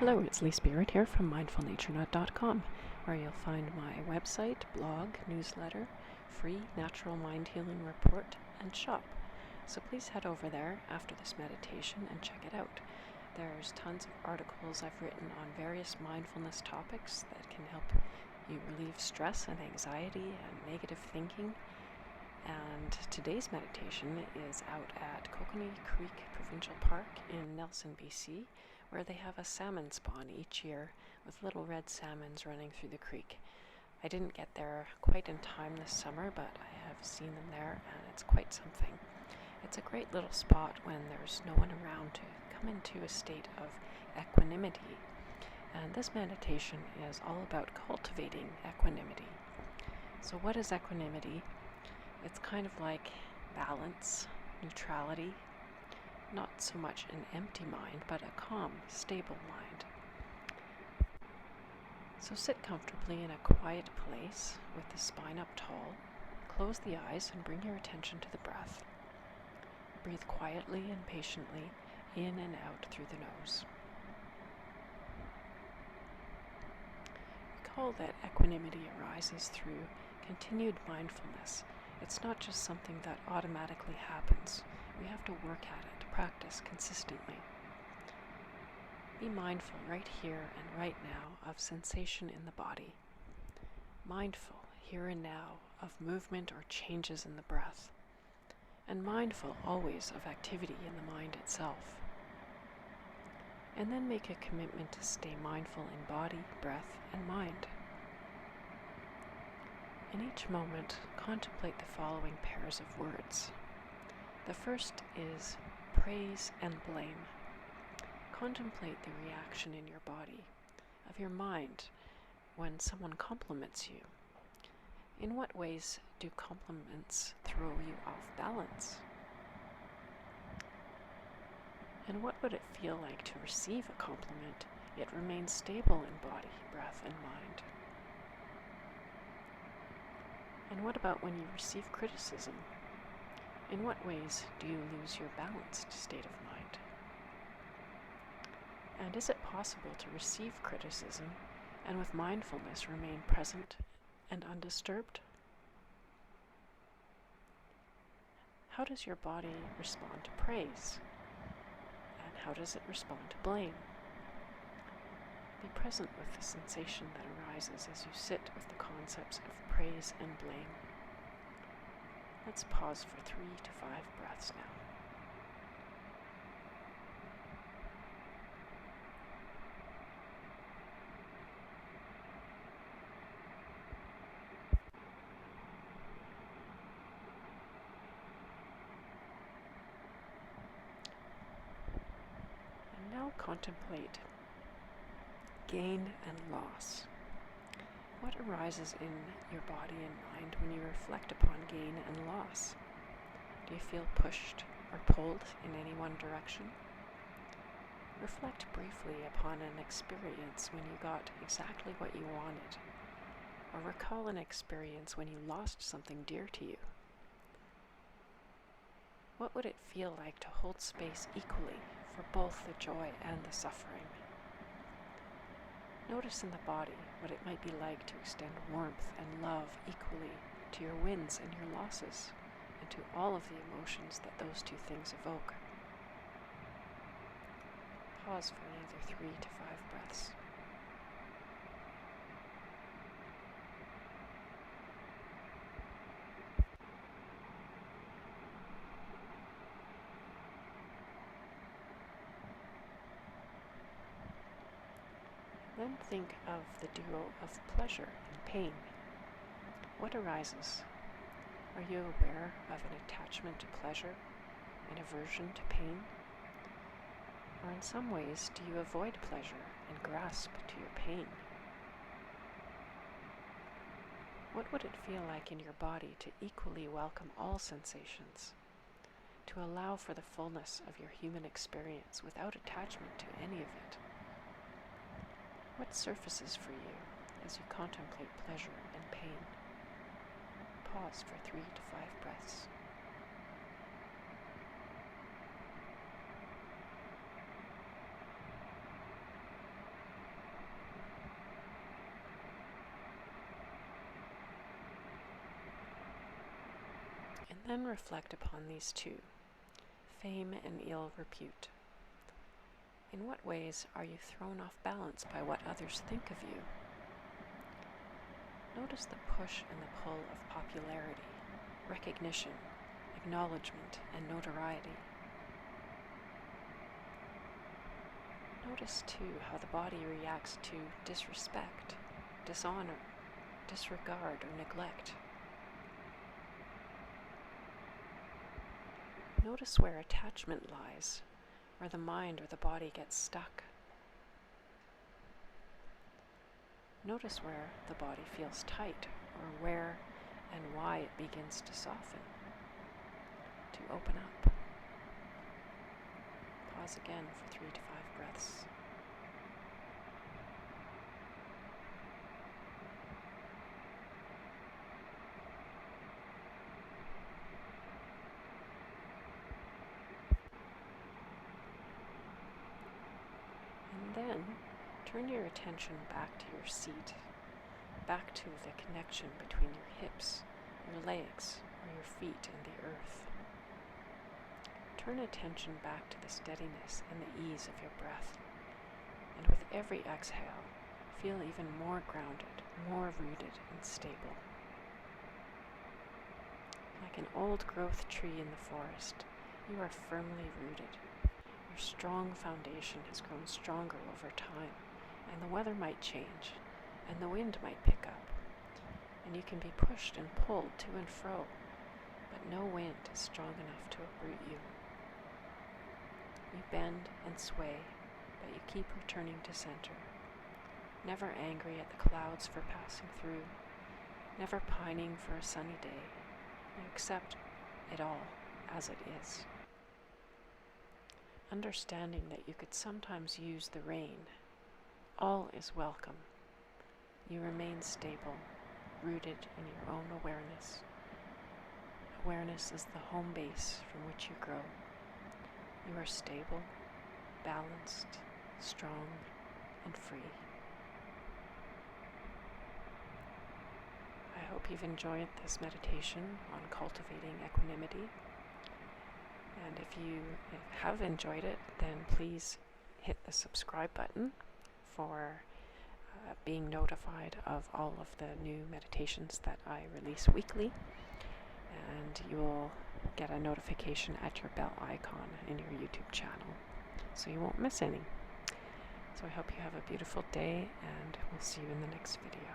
Hello, it's Lee Spirit here from mindfulnaturenut.com, where you'll find my website, blog, newsletter, free natural mind healing report, and shop. So please head over there after this meditation and check it out. There's tons of articles I've written on various mindfulness topics that can help you relieve stress and anxiety and negative thinking. And today's meditation is out at Coconut Creek Provincial Park in Nelson, BC, where they have a salmon spawn each year with little red salmons running through the creek. I didn't get there quite in time this summer, but I have seen them there, and it's quite something. It's a great little spot when there's no one around to come into a state of equanimity. And this meditation is all about cultivating equanimity. So what is equanimity? It's kind of like balance, neutrality, not so much an empty mind, but a calm, stable mind. So sit comfortably in a quiet place with the spine up tall. Close the eyes and bring your attention to the breath. Breathe quietly and patiently in and out through the nose. Recall that equanimity arises through continued mindfulness. It's not just something that automatically happens. We have to work at it, practice consistently. Be mindful right here and right now of sensation in the body. Mindful here and now of movement or changes in the breath. And mindful always of activity in the mind itself. And then make a commitment to stay mindful in body, breath, and mind. In each moment, contemplate the following pairs of words. The first is praise and blame. Contemplate the reaction in your body, of your mind, when someone compliments you. In what ways do compliments throw you off balance? And what would it feel like to receive a compliment, yet remain stable in body, breath, and mind? And what about when you receive criticism? In what ways do you lose your balanced state of mind? And is it possible to receive criticism and with mindfulness remain present and undisturbed? How does your body respond to praise? And how does it respond to blame? Be present with the sensation that arises as you sit with the concepts of praise and blame. Let's pause for 3 to 5 breaths now. And now contemplate gain and loss. What arises in your body and mind when you reflect upon gain and loss? Do you feel pushed or pulled in any one direction? Reflect briefly upon an experience when you got exactly what you wanted, or recall an experience when you lost something dear to you. What would it feel like to hold space equally for both the joy and the suffering? Notice in the body what it might be like to extend warmth and love equally to your wins and your losses, and to all of the emotions that those two things evoke. Pause for another 3 to 5 breaths. Then think of the duo of pleasure and pain. What arises? Are you aware of an attachment to pleasure, an aversion to pain? Or in some ways, do you avoid pleasure and grasp to your pain? What would it feel like in your body to equally welcome all sensations, to allow for the fullness of your human experience without attachment to any of it? What surfaces for you as you contemplate pleasure and pain? Pause for 3 to 5 breaths. Then reflect upon these two, fame and ill repute. In what ways are you thrown off balance by what others think of you? Notice the push and the pull of popularity, recognition, acknowledgement, and notoriety. Notice, too, how the body reacts to disrespect, dishonor, disregard, or neglect. Notice where attachment lies, where the mind or the body gets stuck. Notice where the body feels tight, or where and why it begins to soften, to open up. Pause again for 3 to 5 breaths. And then turn your attention back to your seat, back to the connection between your hips, your legs, or your feet and the earth. Turn attention back to the steadiness and the ease of your breath. And with every exhale, feel even more grounded, more rooted and stable. Like an old-growth tree in the forest, you are firmly rooted. Your strong foundation has grown stronger over time, and the weather might change, and the wind might pick up, and you can be pushed and pulled to and fro, but no wind is strong enough to uproot you. You bend and sway, but you keep returning to center, never angry at the clouds for passing through, never pining for a sunny day. You accept it all as it is. Understanding that you could sometimes use the rain, all is welcome. You remain stable, rooted in your own awareness. Awareness is the home base from which you grow. You are stable, balanced, strong, and free. I hope you've enjoyed this meditation on cultivating equanimity. And if you have enjoyed it, then please hit the subscribe button for being notified of all of the new meditations that I release weekly. And you will get a notification at your bell icon in your YouTube channel, so you won't miss any. So I hope you have a beautiful day, and we'll see you in the next video.